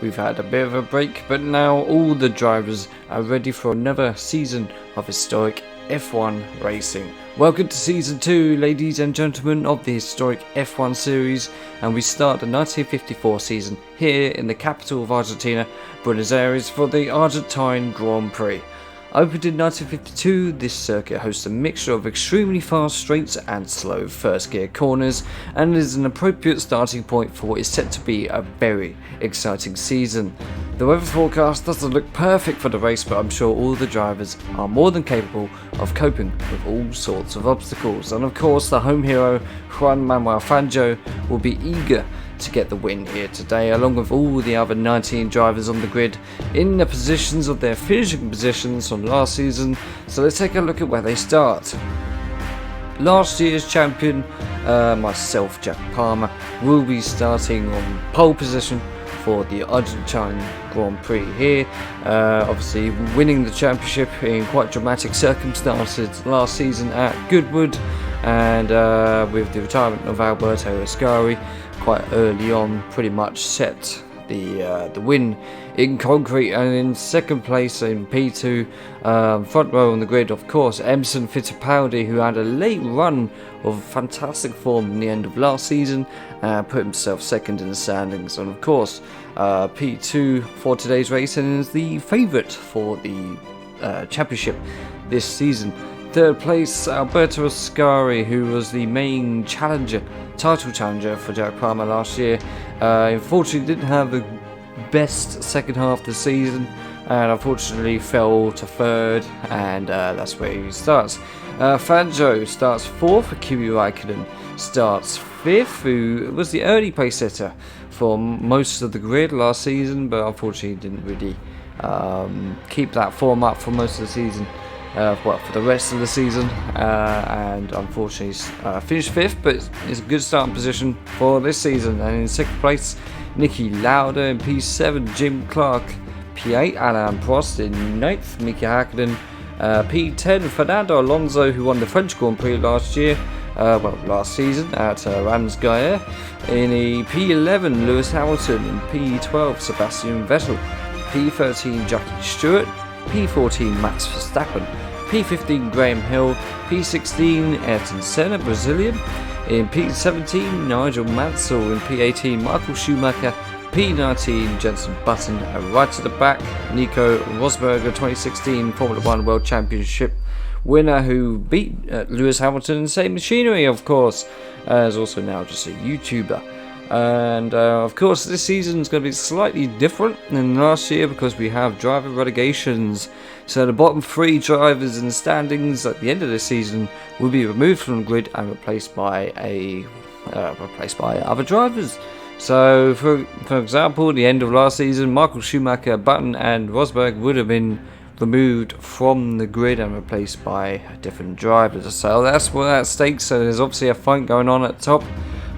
We've had a bit of a break, but now all the drivers are ready for another season of historic F1 racing. Welcome to Season 2, ladies and gentlemen, of the historic F1 series, and we start the 1954 season here in the capital of Argentina, Buenos Aires, for the Argentine Grand Prix. Opened in 1952, this circuit hosts a mixture of extremely fast straights and slow first gear corners, and is an appropriate starting point for what is set to be a very exciting season. The weather forecast doesn't look perfect for the race, but I'm sure all the drivers are more than capable of coping with all sorts of obstacles, and of course the home hero Juan Manuel Fangio will be eager to get the win here today, along with all the other 19 drivers on the grid in the positions of their finishing positions from last season. So let's take a look at where they start. Last year's champion, myself, Jack Palmer, will be starting on pole position for the Argentine Grand Prix here, obviously winning the championship in quite dramatic circumstances last season at Goodwood, and with the retirement of Alberto Ascari quite early on, pretty much set the win in concrete. And in second place in P2, front row on the grid, of course, Emerson Fittipaldi, who had a late run of fantastic form in the end of last season, put himself second in the standings, and of course P2 for today's race, and is the favourite for the championship this season. Third place, Alberto Ascari, who was the main title challenger for Jack Palmer last year. Unfortunately didn't have the best second half of the season, and unfortunately fell to third, and that's where he starts. Fangio starts fourth, Kimi Räikkönen starts fifth, who was the early pace setter for most of the grid last season, but unfortunately didn't really keep that form up for most of the season. For the rest of the season, and unfortunately finished fifth, but it's a good starting position for this season. And in second place, Niki Lauda. In P7, Jim Clark. P8, Alain Prost. In ninth, Mika Häkkinen. P10, Fernando Alonso, who won the French Grand Prix last season at Ramsgeier. In P11, Lewis Hamilton. In P12, Sebastian Vettel. P13, Jackie Stewart. P14, Max Verstappen. P15, Graham Hill. P16, Ayrton Senna, Brazilian. In P17, Nigel Mansell. In P18, Michael Schumacher. P19, Jenson Button. And right to the back, Nico Rosberg, 2016 Formula 1 World Championship winner, who beat Lewis Hamilton in the same machinery, of course, is also now just a YouTuber. And of course this season is going to be slightly different than last year because we have driver relegations. So the bottom three drivers in the standings at the end of the season will be removed from the grid and replaced by other drivers. So for example, at the end of last season, Michael Schumacher, Button and Rosberg would have been removed from the grid and replaced by different drivers. So that's what at stake. So there's obviously a fight going on at the top,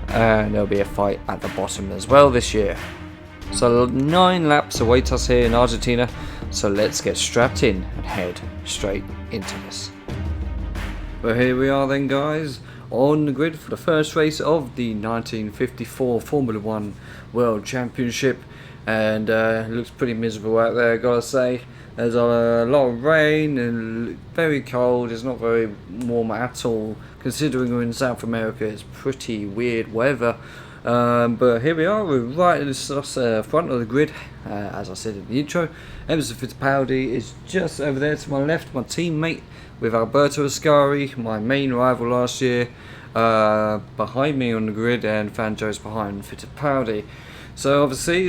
and there'll be a fight at the bottom as well this year. So 9 laps await us here in Argentina, so let's get strapped in and head straight into this. But here we are then, guys, on the grid for the first race of the 1954 Formula 1 World Championship, and it looks pretty miserable out there, gotta say. There's a lot of rain and very cold. It's not very warm at all, considering we're in South America. It's pretty weird weather. But here we are, we're right in the front of the grid, as I said in the intro. Emerson Fittipaldi is just over there to my left, my teammate, with Alberto Ascari, my main rival last year, behind me on the grid, and Fangio's behind Fittipaldi. So obviously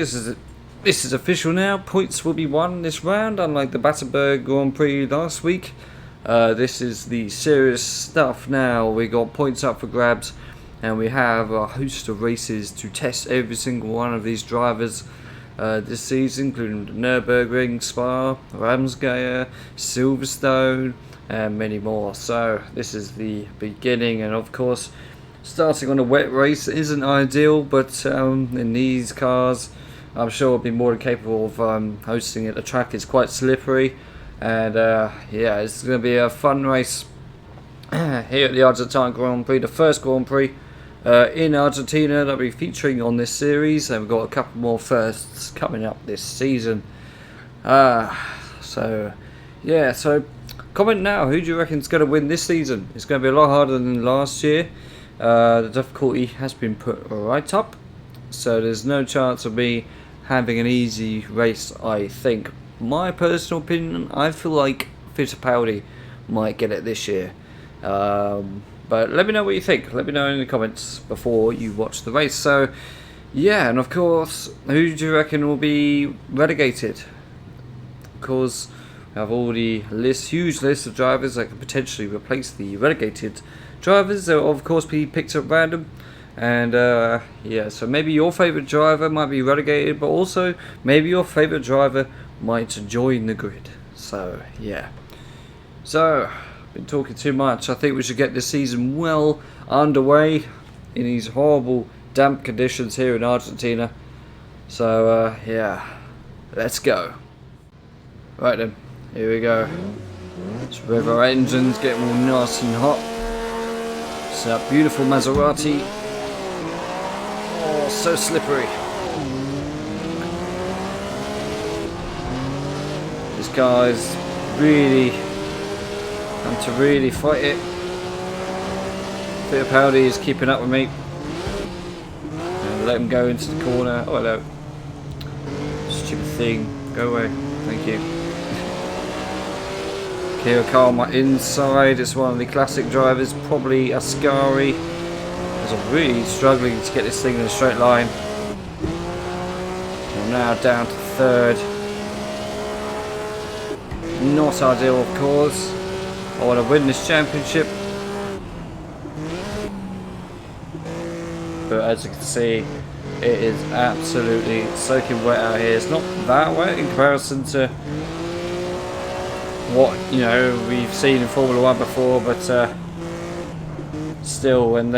this is official now. Points will be won this round, unlike the Battenberg Grand Prix last week. This is the serious stuff now. We got points up for grabs, and we have a host of races to test every single one of these drivers this season, including the Nürburgring, Spa, Ramsgeier, Silverstone, and many more. So this is the beginning, and of course starting on a wet race isn't ideal, but in these cars I'm sure we'll be more than capable of hosting it. The track is quite slippery, and yeah, it's going to be a fun race here at the Argentine Grand Prix, the first Grand Prix in Argentina that we'll be featuring on this series, and we've got a couple more firsts coming up this season. So comment now, who do you reckon is going to win this season? It's going to be a lot harder than last year. The difficulty has been put right up, so there's no chance of me having an easy race, I think. My personal opinion, I feel like Fittipaldi might get it this year. But let me know what you think. Let me know in the comments before you watch the race. So, yeah, and of course, who do you reckon will be relegated? Of course, we have all the huge list of drivers that could potentially replace the relegated drivers. They'll of course be picked at random. And yeah, so maybe your favourite driver might be relegated, but also maybe your favourite driver might join the grid. So, yeah. So, been talking too much. I think we should get this season well underway in these horrible damp conditions here in Argentina. So yeah, let's go. Right then, here we go. Let's rev our engines, get them all nice and hot. It's that beautiful Maserati. Oh, so slippery. This guy's really and to really fight it. Fittipaldi is keeping up with me. And let him go into the corner. Oh, hello. Stupid thing. Go away. Thank you. Here, car on my inside. It's one of the classic drivers, probably Ascari. Because I'm really struggling to get this thing in a straight line. I'm now down to third. Not ideal, of course. I want to win this championship, but as you can see, it is absolutely soaking wet out here. It's not that wet in comparison to what we've seen in Formula 1 before, but still, when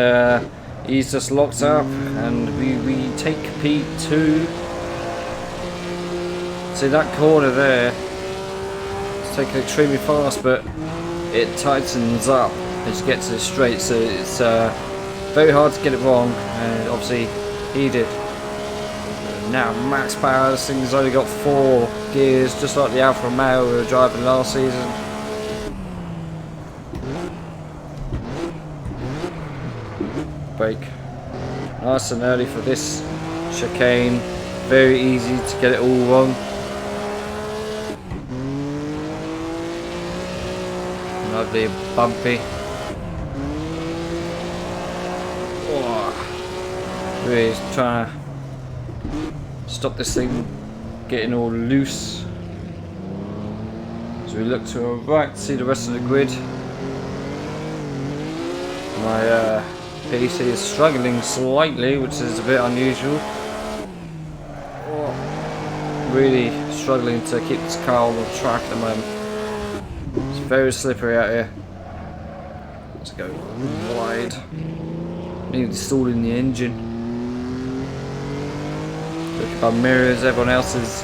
he's just locked up and we take P2. See that corner there? It's taking extremely fast, but it tightens up as you get to the straight, so it's very hard to get it wrong, and obviously he did. Now max power, this thing's only got 4 gears, just like the Alfa Romeo we were driving last season. Brake nice and early for this chicane, very easy to get it all wrong. Lovely, bumpy. Oh, really trying to stop this thing getting all loose. As we look to our right to see the rest of the grid. My PC is struggling slightly, which is a bit unusual. Oh, really struggling to keep this car on the track at the moment. It's very slippery out here. Let's go wide. Need installing the engine. Look at our mirrors, everyone else is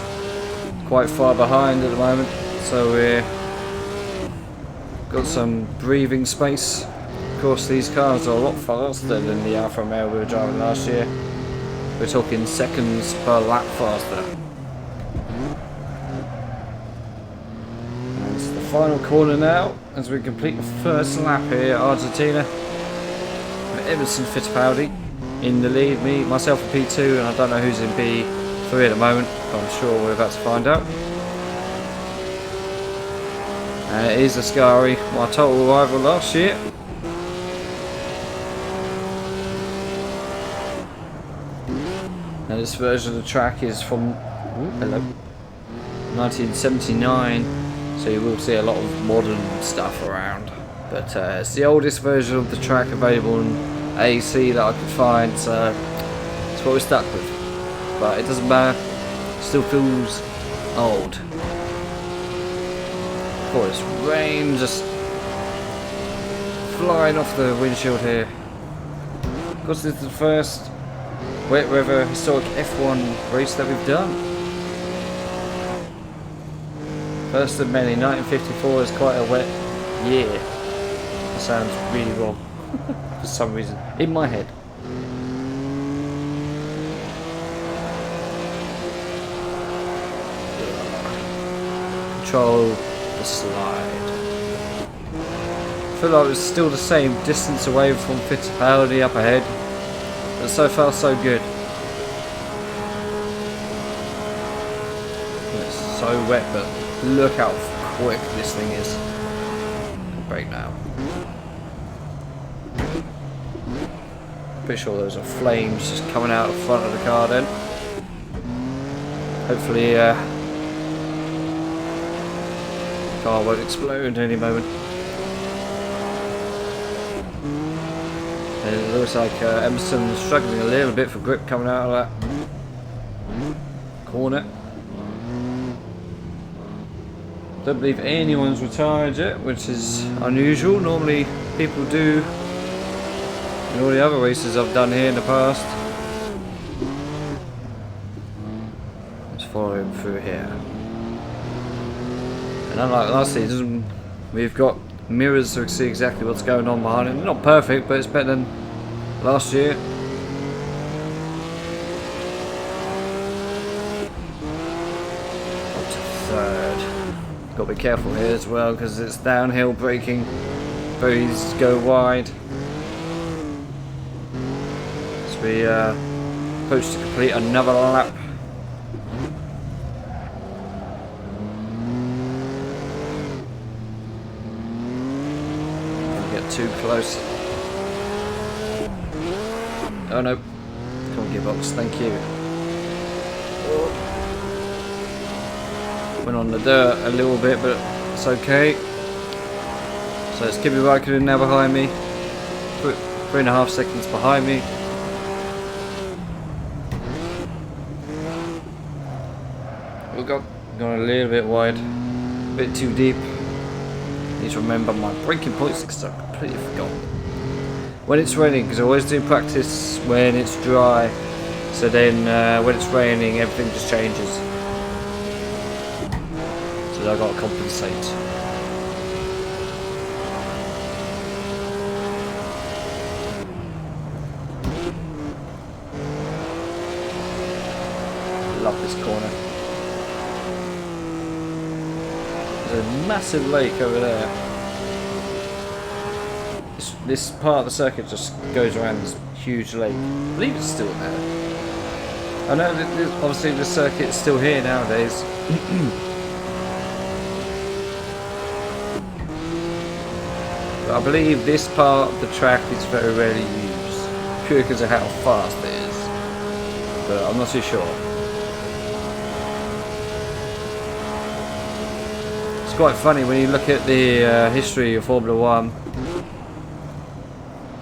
quite far behind at the moment, so we're got some breathing space. Of course, these cars are a lot faster than the Alfa Romeo we were driving last year. We're talking seconds per lap faster. Final corner now as we complete the first lap here at Argentina. Emerson Fittipaldi in the lead, myself in P2, and I don't know who's in P3 at the moment, but I'm sure we're about to find out. And it is Ascari, my total rival last year. Now this version of the track is from 1979. So you will see a lot of modern stuff around, but it's the oldest version of the track available in AC that I could find, so it's what we're stuck with. But it doesn't matter, it still feels old. Of course, rain just flying off the windshield here. Of course, this is the first wet weather historic F1 race that we've done. First of many. 1954 is quite a wet year. That sounds really wrong for some reason in my head. control the slide. I feel like it was still the same distance away from Fittipaldi up ahead, but so far so good. It's so wet, but look how quick this thing is. Brake now. Pretty sure those are flames just coming out of the front of the car then. Hopefully the car won't explode any moment. And it looks like Emerson's struggling a little bit for grip coming out of that corner. Don't believe anyone's retired yet, which is unusual. Normally people do in all the other races I've done here in the past. Let's follow him through here. And unlike last season, we've got mirrors to see exactly what's going on behind it. Not perfect, but it's better than last year. Up to third. Got to be careful here as well because it's downhill braking. Very easy to go wide. So we approach to complete another lap. Too close. Oh no. Come on, gearbox, thank you. Went on the dirt a little bit, but it's okay. So it's Kimi Raikkonen now behind me. 3.5 seconds behind me. We've gone a little bit wide. A bit too deep. Need to remember my braking points because I completely forgot. When it's raining, because I always do practice when it's dry, so then when it's raining everything just changes. So I've got to compensate. Love this corner. There's a massive lake over there. This part of the circuit just goes around this huge lake. I believe it's still there. I know that obviously the circuit's still here nowadays. But I believe this part of the track is very rarely used, purely because of how fast it is. But I'm not too sure. It's quite funny when you look at the history of Formula 1.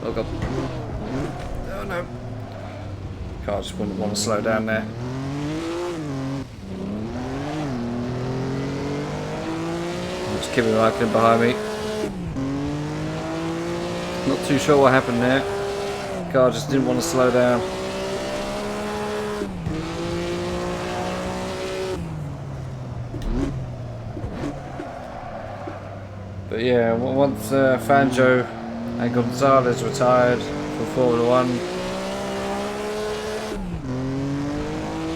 Oh god. Oh no. Car just wouldn't want to slow down there. Just Kimi Raikkonen behind me. Not too sure what happened there. Car just didn't want to slow down. But yeah, once Fangio and Gonzalez retired from Formula 1,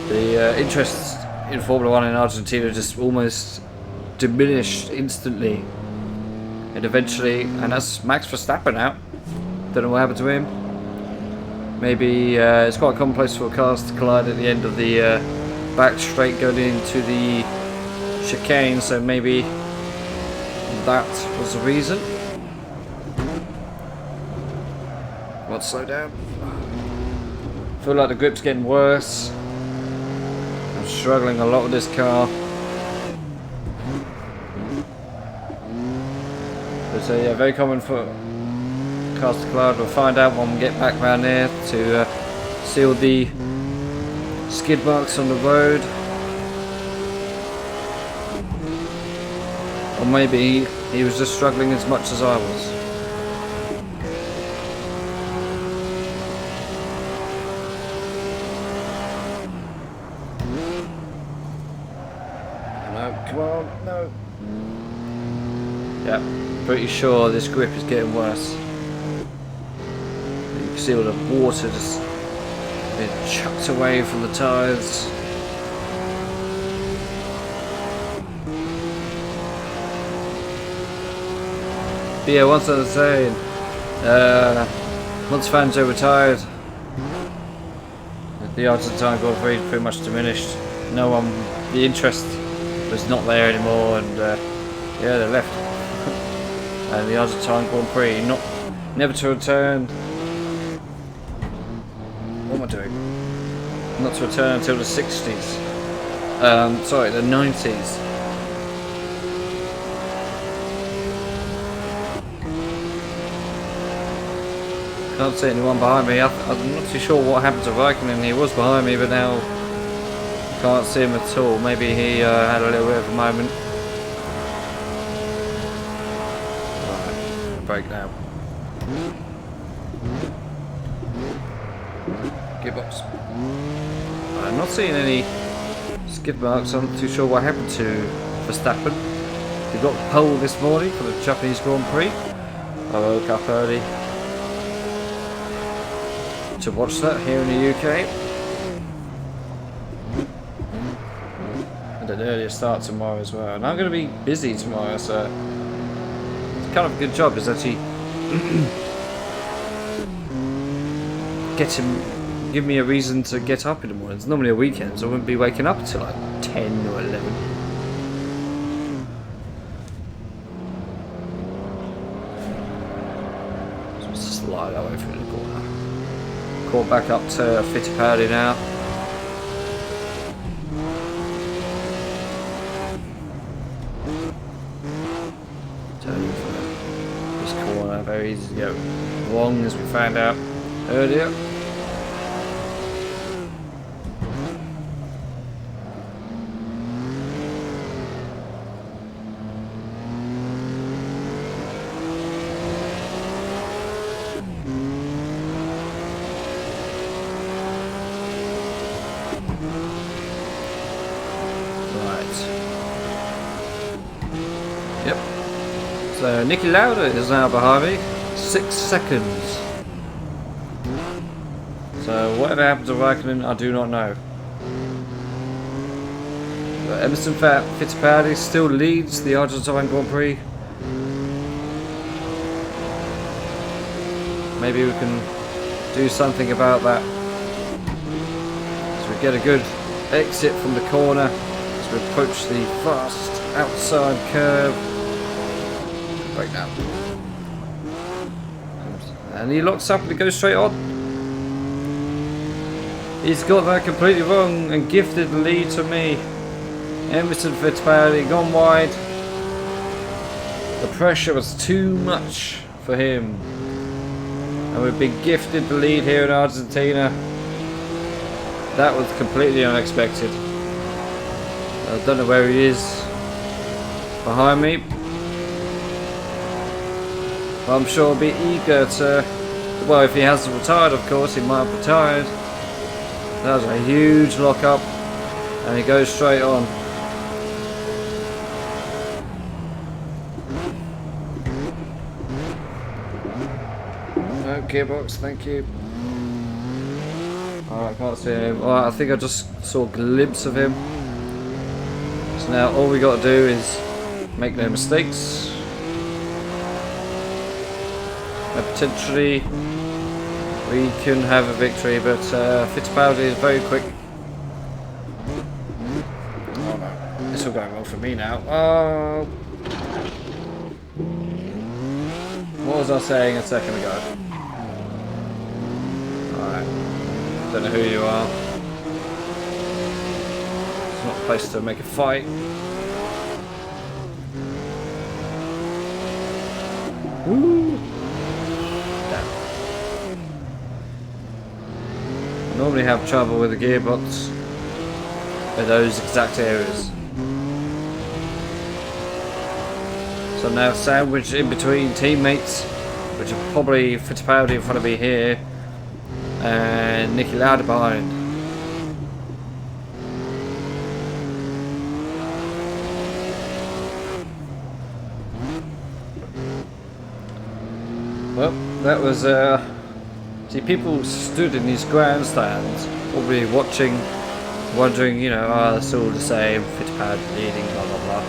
the interest in Formula 1 in Argentina just almost diminished instantly. And eventually, and that's Max Verstappen out. Don't know what happened to him. Maybe it's quite commonplace for cars to collide at the end of the back straight going into the chicane, so maybe that was the reason. Let's slow down. I feel like the grip's getting worse. I'm struggling a lot with this car. So yeah, very common for cars to collide. We'll find out when we get back around there to seal the skid marks on the road. Or maybe he was just struggling as much as I was. No, come on, no. Yeah, pretty sure this grip is getting worse. You can see all the water just being chucked away from the tyres. But yeah, once I was saying, once Fangio retired, the Argentine Grand Prix pretty much diminished. The interest was not there anymore, and yeah, they left. And the Argentine Grand Prix, never to return. What am I doing? Not to return until the 60s. Sorry, the 90s. Can't see anyone behind me. I'm not too sure what happened to Raikkonen. He was behind me, but now can't see him at all. Maybe he had a little bit of a moment. Right, break now. Gearbox. I'm not seeing any skid marks. I'm not too sure what happened to Verstappen. He got pole this morning for the Japanese Grand Prix. I woke up early to watch that here in the UK. And an earlier start tomorrow as well. And I'm going to be busy tomorrow, so it's kind of a good job. Is actually give me a reason to get up in the morning. It's normally a weekend, so I wouldn't be waking up until like 10 or 11. Just slide away through the corner. Caught back up to Fittipaldi now. Turning for this corner, very easy to go wrong, as we found out earlier. Yep. So Niki Lauda is now behind me, 6 seconds. So whatever happened to Raikkonen, I do not know. But Emerson Fittipaldi still leads the Argentine Grand Prix. Maybe we can do something about that. So we get a good exit from the corner as we approach the fast outside curve. Break down. And he locks up and he goes straight on. He's got that completely wrong and gifted the lead to me. Emerson Fittipaldi gone wide. The pressure was too much for him. And we've been gifted the lead here in Argentina. That was completely unexpected. I don't know where he is behind me. I'm sure he'll be eager to, well, if he hasn't retired, of course, he might have retired. That was a huge lock up, and he goes straight on. No gearbox, thank you. Alright, I can't see him. Alright, I think I just saw a glimpse of him. So now all we got to do is make no mistakes. And potentially we can have a victory, but Fittipaldi is very quick. Oh no, this will go wrong for me now. Oh. What was I saying a second ago? Alright, don't know who you are. It's not a place to make a fight. Woo! Normally have trouble with the gearbox in those exact areas. So now sandwiched in between teammates, which are probably Fittipaldi in front of me here and Niki Lauda behind. Well, that was see, people stood in these grandstands, probably watching, wondering, you know, oh, it's all the same, Fittipaldi leading, blah blah blah.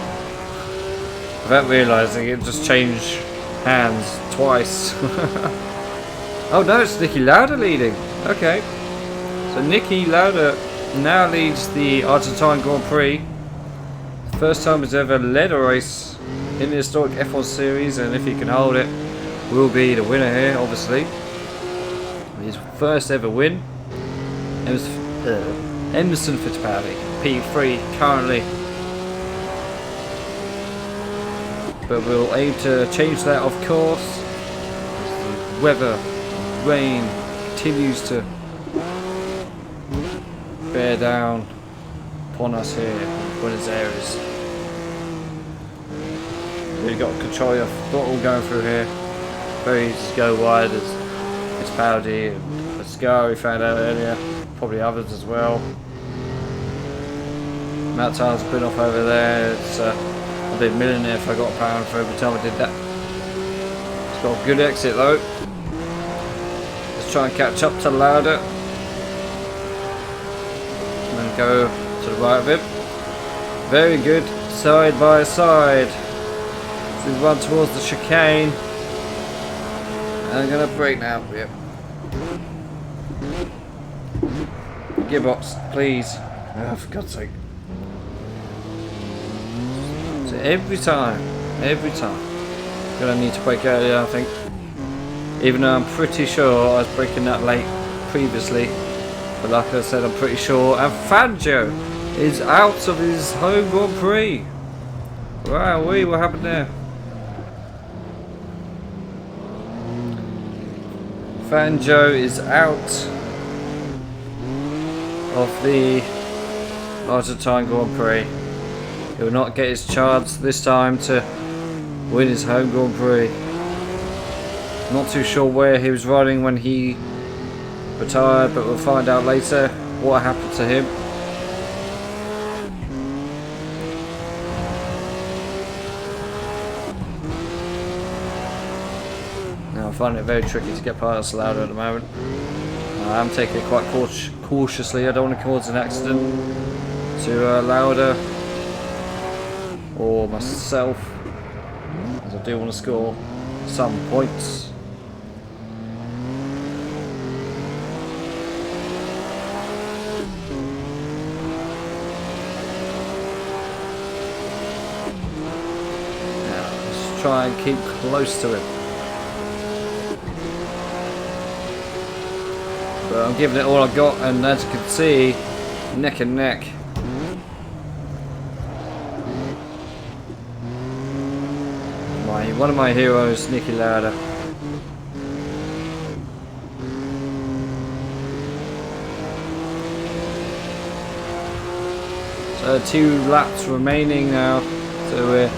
Without realising, it just changed hands twice. Oh no, it's Niki Lauda leading. Okay. So Niki Lauda now leads the Argentine Grand Prix. First time he's ever led a race in the historic F1 series, and if he can hold it, will be the winner here, obviously. His first ever win. It was Emerson Fittipaldi, P3 currently. But we'll aim to change that, of course. The weather, rain continues to bear down upon us here in Buenos Aires. We've got control of throttle going through here. Very easy to go wide as Fittipaldi and Pascal we found out earlier. Probably others as well. Amount of times I've been off over there. It's I'd be a millionaire if I got a pound for every time I did that. It's got a good exit though. Let's try and catch up to Lauda. And then go to the right of him. Very good. Side by side. We run towards the chicane. And I'm gonna brake now. Yep. Gearbox, please. Oh, for God's sake. So every time, gonna need to brake earlier, I think. Even though I'm pretty sure I was braking that late previously. But like I said, I'm pretty sure. And Fangio is out of his home Grand Prix. Wow, what happened there? Fangio is out of the Argentine Grand Prix. He will not get his chance this time to win his home Grand Prix. Not too sure where he was riding when he retired, but we'll find out later what happened to him. Now I find it very tricky to get past Lauda at the moment. I'm taking it quite cautiously. I don't want to cause an accident to Lauda or myself, as I do want to score some points. Now let's try and keep close to him. But I'm giving it all I've got, and as you can see, neck and neck. One of my heroes, Niki Lauda. So 2 laps remaining now, so we're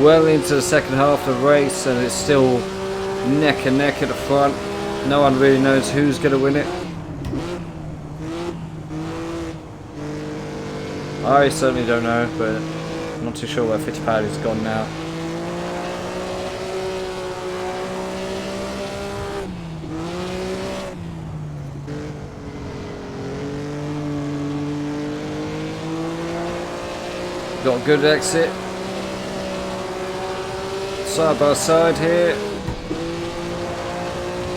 well into the second half of the race, and it's still neck and neck at the front. No one really knows who's going to win it. I certainly don't know, but I'm not too sure where Fittipaldi's gone now. Got a good exit. Side by side here.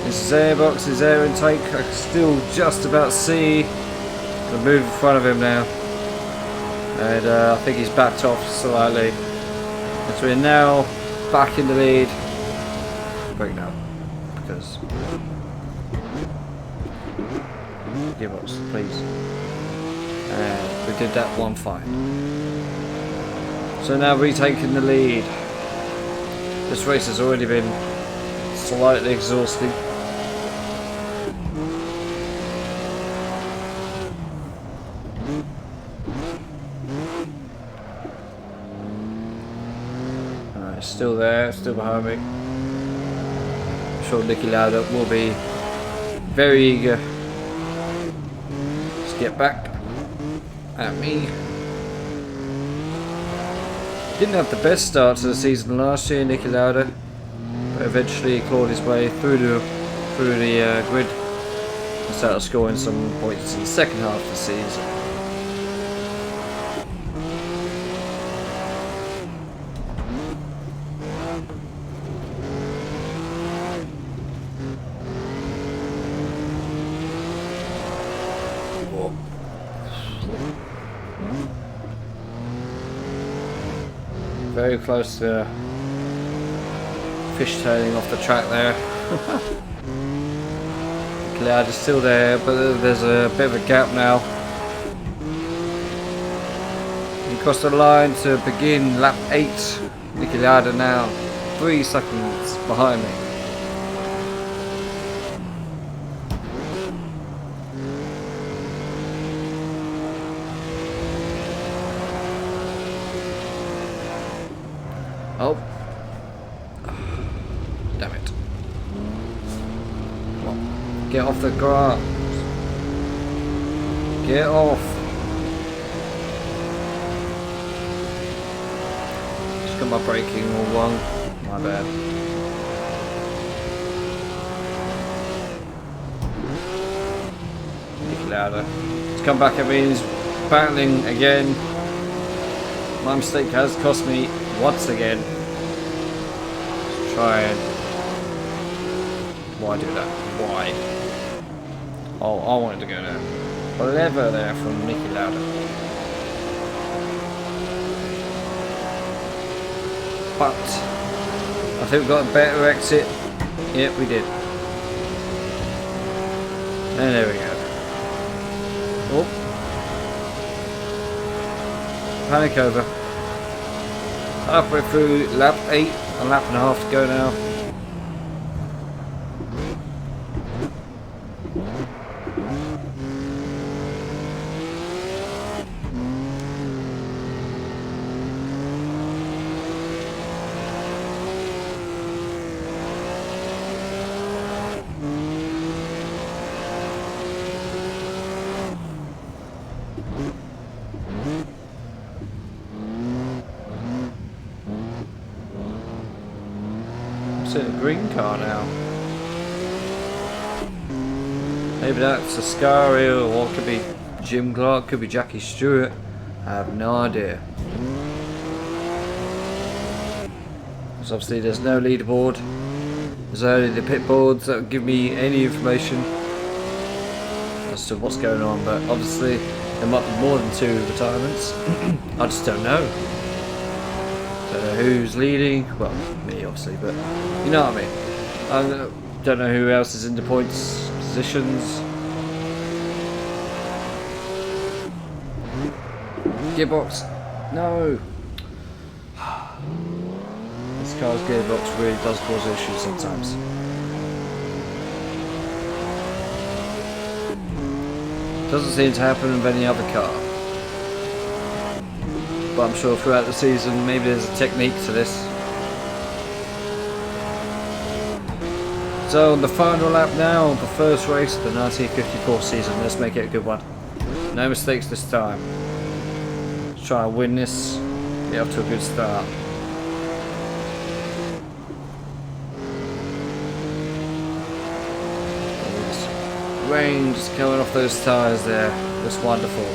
This is airbox, his air intake. I can still just about see. Gonna move in front of him now. And I think he's backed off slightly. And so we're now back in the lead. Break now. Because gearbox, please. And we did that one fine. So now retaking the lead. This race has already been slightly exhausting. Still there, still behind me. I'm sure Niki Lauda will be very eager to get back at me. Didn't have the best start to the season last year, Niki Lauda, but eventually he clawed his way through the grid and started scoring some points in the second half of the season. Very close to fishtailing off the track there. Cloud is still there, but there's a bit of a gap now. He crossed the line to begin lap 8. Niki Lauda now 3 seconds behind me. Oh. Damn it. Come on. Get off the grass. Get off. Just got my braking all wrong. My bad. Niki Lauda. He's come back at me. He's battling again. My mistake has cost me once again. Let's try and... Why do that? Why? Oh, I wanted to go there. Clever there from Niki Lauda. But I think we got a better exit. Yep, we did. And there we go. Oh. Panic over. Halfway through lap 8, a lap and a half to go now. It's a green car now. Maybe that's Ascari, or it could be Jim Clark, could be Jackie Stewart. I have no idea. Because obviously there's no leaderboard. There's only the pit boards that will give me any information as to what's going on, but obviously there might be more than 2 retirements. I just don't know. Don't know who's leading. Well, me obviously, but you know what I mean. I don't know who else is in the points positions. Gearbox. No. This car's gearbox really does cause issues sometimes. Doesn't seem to happen with any other car. But I'm sure throughout the season maybe there's a technique to this. So on the final lap now of the first race of the 1954 season, let's make it a good one. No mistakes this time. Let's try and win this, get off to a good start. Rain just coming off those tyres there, that's wonderful.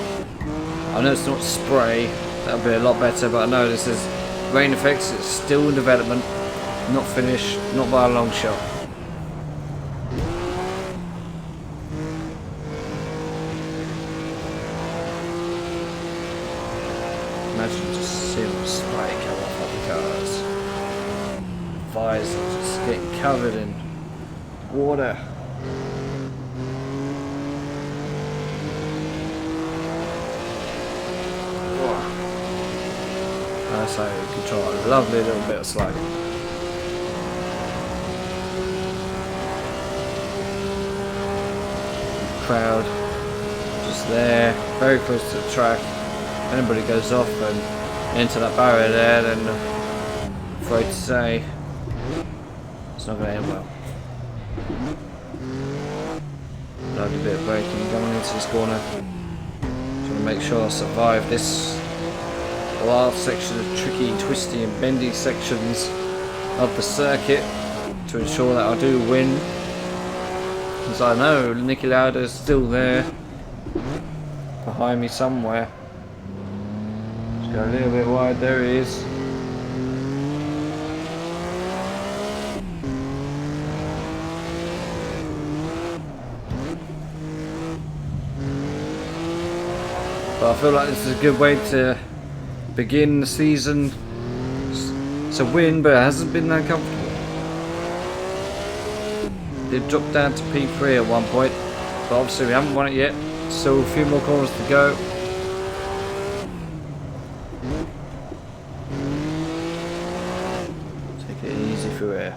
I know it's not spray, that'll be a lot better, but I know this is rain effects, it's still in development, not finished, not by a long shot. Imagine just seeing the spray come off of the cars. Visors just getting covered in water. That's how you control a lovely little bit of sliding. Crowd just there, very close to the track. If anybody goes off and into that barrier there, then I'm afraid to say it's not going to end well. Lovely bit of braking going into this corner. Trying to make sure I survive this last section of tricky, twisty and bendy sections of the circuit to ensure that I do win. As I know Niki Lauda is still there behind me somewhere. Just go a little bit wide, there he is. But I feel like this is a good way to begin the season. It's a win, but it hasn't been that comfortable. Did drop down to P3 at one point, but obviously we haven't won it yet. Still a few more corners to go. Take it easy through here.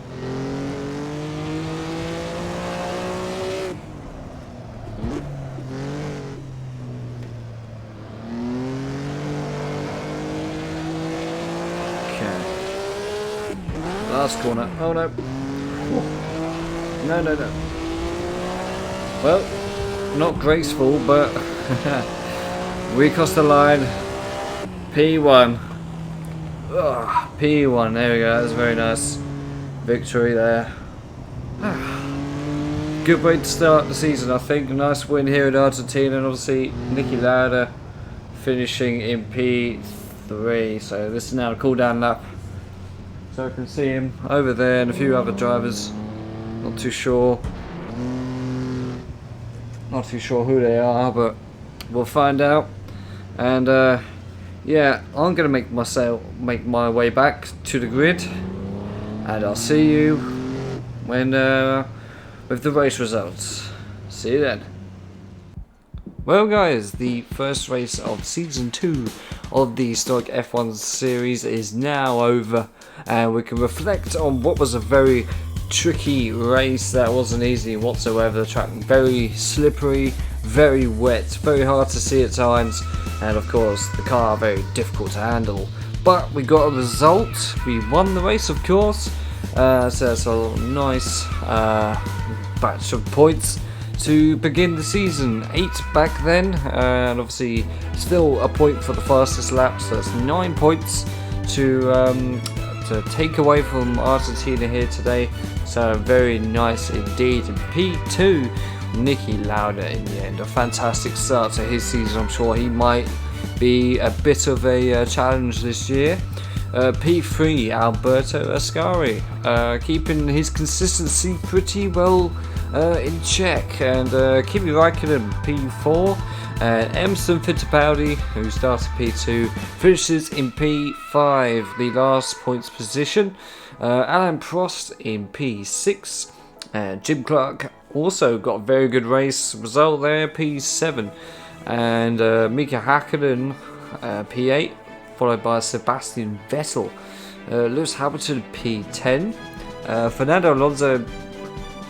Last corner. Oh no. No, no, no. Well, not graceful, but we crossed the line. P1. Ugh, P1. There we go. That's very nice. Victory there. Good way to start the season, I think. A nice win here in Argentina, and obviously Niki Lauda finishing in P3. So this is now the cool down lap. So I can see him over there and a few other drivers. Not too sure who they are, but we'll find out. And yeah, I'm gonna make my way back to the grid, and I'll see you when with the race results. See you then. Well guys, the first race of Season 2 of the Historic F1 series is now over, and we can reflect on what was a very tricky race that wasn't easy whatsoever. The track very slippery, very wet, very hard to see at times, and of course the car very difficult to handle. But we got a result, we won the race of course, so that's a nice batch of points to begin the season. 8 back then, and obviously still a point for the fastest lap, so that's 9 points to take away from Argentina here today. So very nice indeed. And P2, Niki Lauda in the end. A fantastic start to his season. I'm sure he might be a bit of a challenge this year. P3, Alberto Ascari, keeping his consistency pretty well in check, and Kimi Raikkonen P4, and Emerson Fittipaldi, who started P2, finishes in P5, the last points position. Alain Prost in P6, and Jim Clark also got a very good race result there, P7, and Mika Häkkinen P8, followed by Sebastian Vettel. Lewis Hamilton P10, Fernando Alonso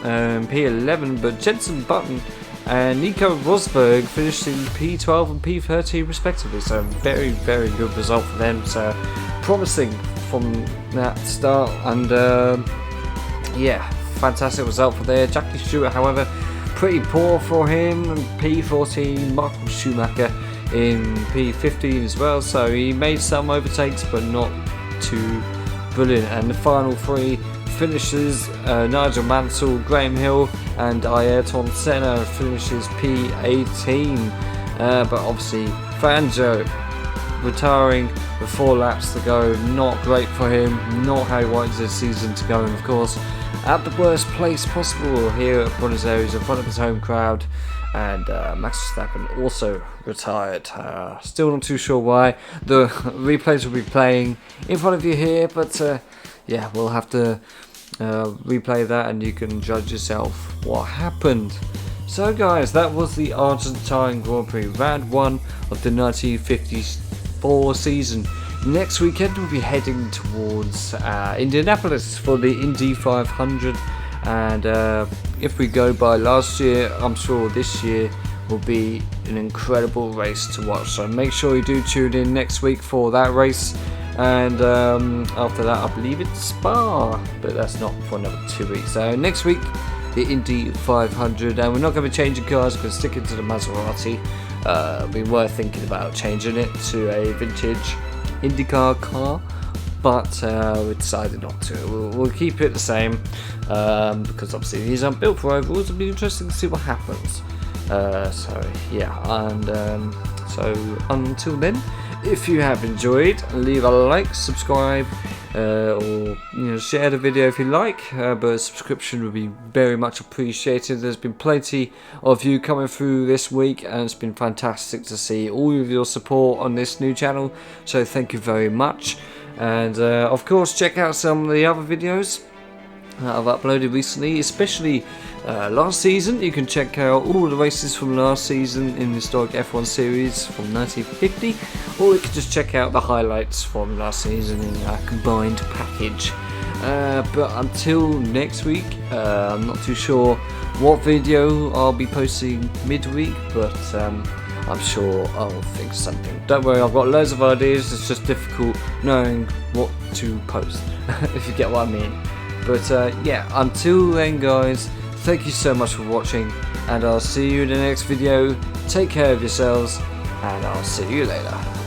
P11, but Jenson Button and Nico Rosberg finished in P12 and P13 respectively, so very very good result for them, so promising from that start. And yeah, fantastic result for there. Jackie Stewart however pretty poor for him, P14, Michael Schumacher in P15 as well, so he made some overtakes but not too brilliant. And the final three finishes, Nigel Mansell, Graham Hill and Ayrton Senna finishes P18, but obviously Fangio retiring with 4 laps to go, not great for him, not how he wants this season to go, and of course at the worst place possible here at Buenos Aires in front of his home crowd. And Max Verstappen also retired. Still not too sure why. The replays will be playing in front of you here, but yeah, we'll have to replay that and you can judge yourself what happened. So guys, that was the Argentine Grand Prix, round 1 of the 1954 season. Next weekend we'll be heading towards Indianapolis for the Indy 500, and if we go by last year, I'm sure this year will be an incredible race to watch, so make sure you do tune in next week for that race. And after that I believe it's Spa, but that's not for another 2 weeks. So next week the Indy 500, and we're not going to be changing cars, we're going to stick it to the Maserati. We were thinking about changing it to a vintage IndyCar car, but we decided not to. We'll keep it the same, because obviously these aren't built for ovals. It'll be interesting to see what happens. So yeah, and so until then, if you have enjoyed, leave a like, subscribe, or share the video if you like, but a subscription would be very much appreciated. There's been plenty of you coming through this week, and it's been fantastic to see all of your support on this new channel, so thank you very much. And of course, check out some of the other videos that I've uploaded recently, especially last season. You can check out all the races from last season in the historic F1 series from 1950, or you can just check out the highlights from last season in a combined package. But until next week, I'm not too sure what video I'll be posting midweek, but I'm sure I'll think something. Don't worry, I've got loads of ideas, it's just difficult knowing what to post, if you get what I mean. But yeah, until then guys, thank you so much for watching, and I'll see you in the next video. Take care of yourselves, and I'll see you later.